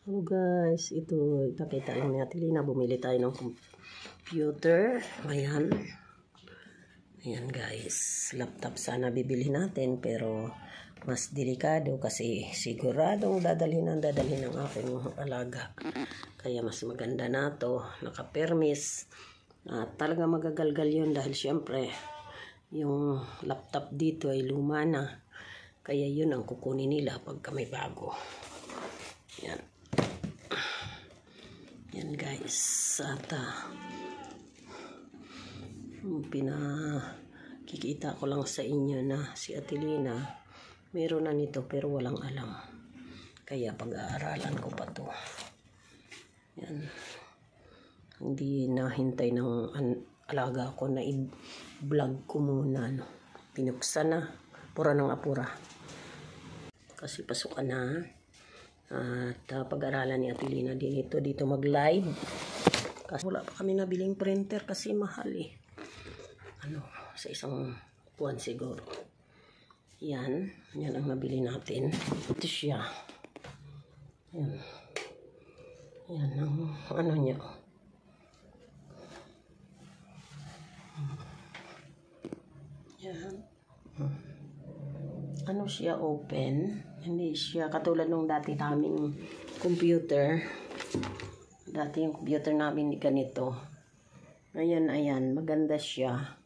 Hello guys, ito ipakita lang ni Ate Lina, bumili tayo ng computer. Ayan. Ayan guys, laptop sana bibili natin pero mas delikado kasi siguradong dadalhin ng aking alaga. Kaya mas maganda na to, naka-permis. Talaga magagalgal yun dahil syempre yung laptop dito ay luma na. Kaya yun ang kukunin nila pagka may bago. Yan. Yan guys. At pinakikita ko lang sa inyo na si Ate Lina meron na nito pero walang alam. Kaya pag-aaralan ko pa to. Yan. Hindi nahintay ng alaga ko na i-vlog ko muna. No? Pinuksan na. Pura ng apura. Kasi pasukan na. At pag-aralan ni Ate Lina din ito dito mag-live. Kasi wala pa kami nabiling printer kasi mahal eh. Sa isang buwan siguro. Yan. Yan ang nabili natin. Ito siya. Yan. Yan ang niya. Yan. Siya open. Hindi siya katulad nung dati naming computer. Dati yung computer namin ganito. Ngayon, ayan, maganda siya.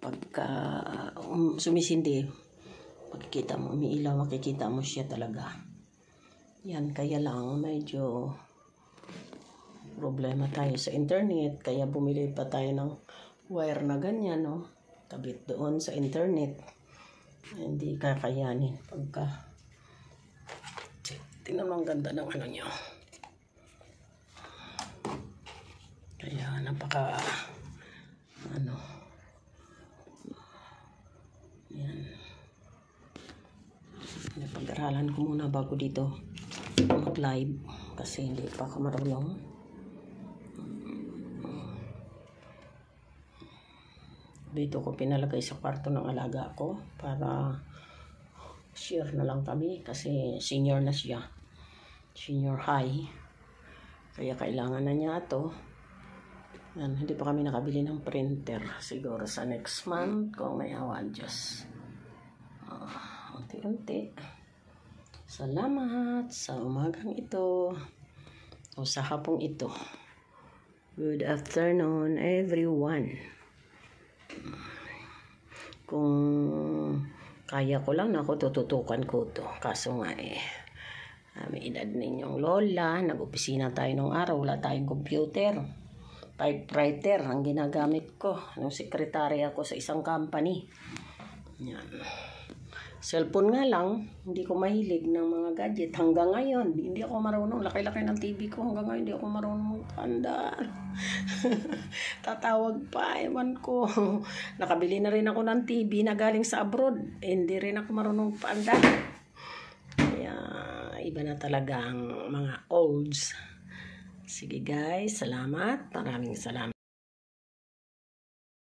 Pagka sumisindi, makikita mo, umiilaw, makikita mo siya talaga. Yan, kaya lang medyo problema tayo sa internet. Kaya bumili pa tayo ng wire na ganyan, no? Kabit doon sa internet. Hindi kakayanin pagka tingnan mo ang ganda ng niya. Kaya napaka yan. Pag-aralan ko muna bago dito mag-live kasi hindi pa ako marunong. Dito ko pinalagay sa kwarto ng alaga ko para share na lang kami kasi senior na siya. Senior high. Kaya kailangan na niya ito. Yan, hindi pa kami nakabili ng printer. Siguro sa next month kung may awan Diyos. Unti-unti. Salamat sa umagang ito. O sa hapong ito. Good afternoon everyone. Kung kaya ko lang ako tututukan ko to. Kaso nga may edad ninyong lola, nag-opisina tayo nung araw, wala tayong computer. Typewriter ang ginagamit ko. Nung sekretary ako sa isang company. Yan. Cellphone nga lang, hindi ko mahilig ng mga gadget. Hanggang ngayon, hindi ako marunong. Laki-laki ng TV ko. Hanggang ngayon, hindi ako marunong magpandar. Tatawag pa, ewan ko. Nakabili na rin ako ng TV na galing sa abroad. Hindi rin ako marunong magpandar. Kaya, iba na talaga ang mga olds. Sige guys, salamat. Maraming salamat.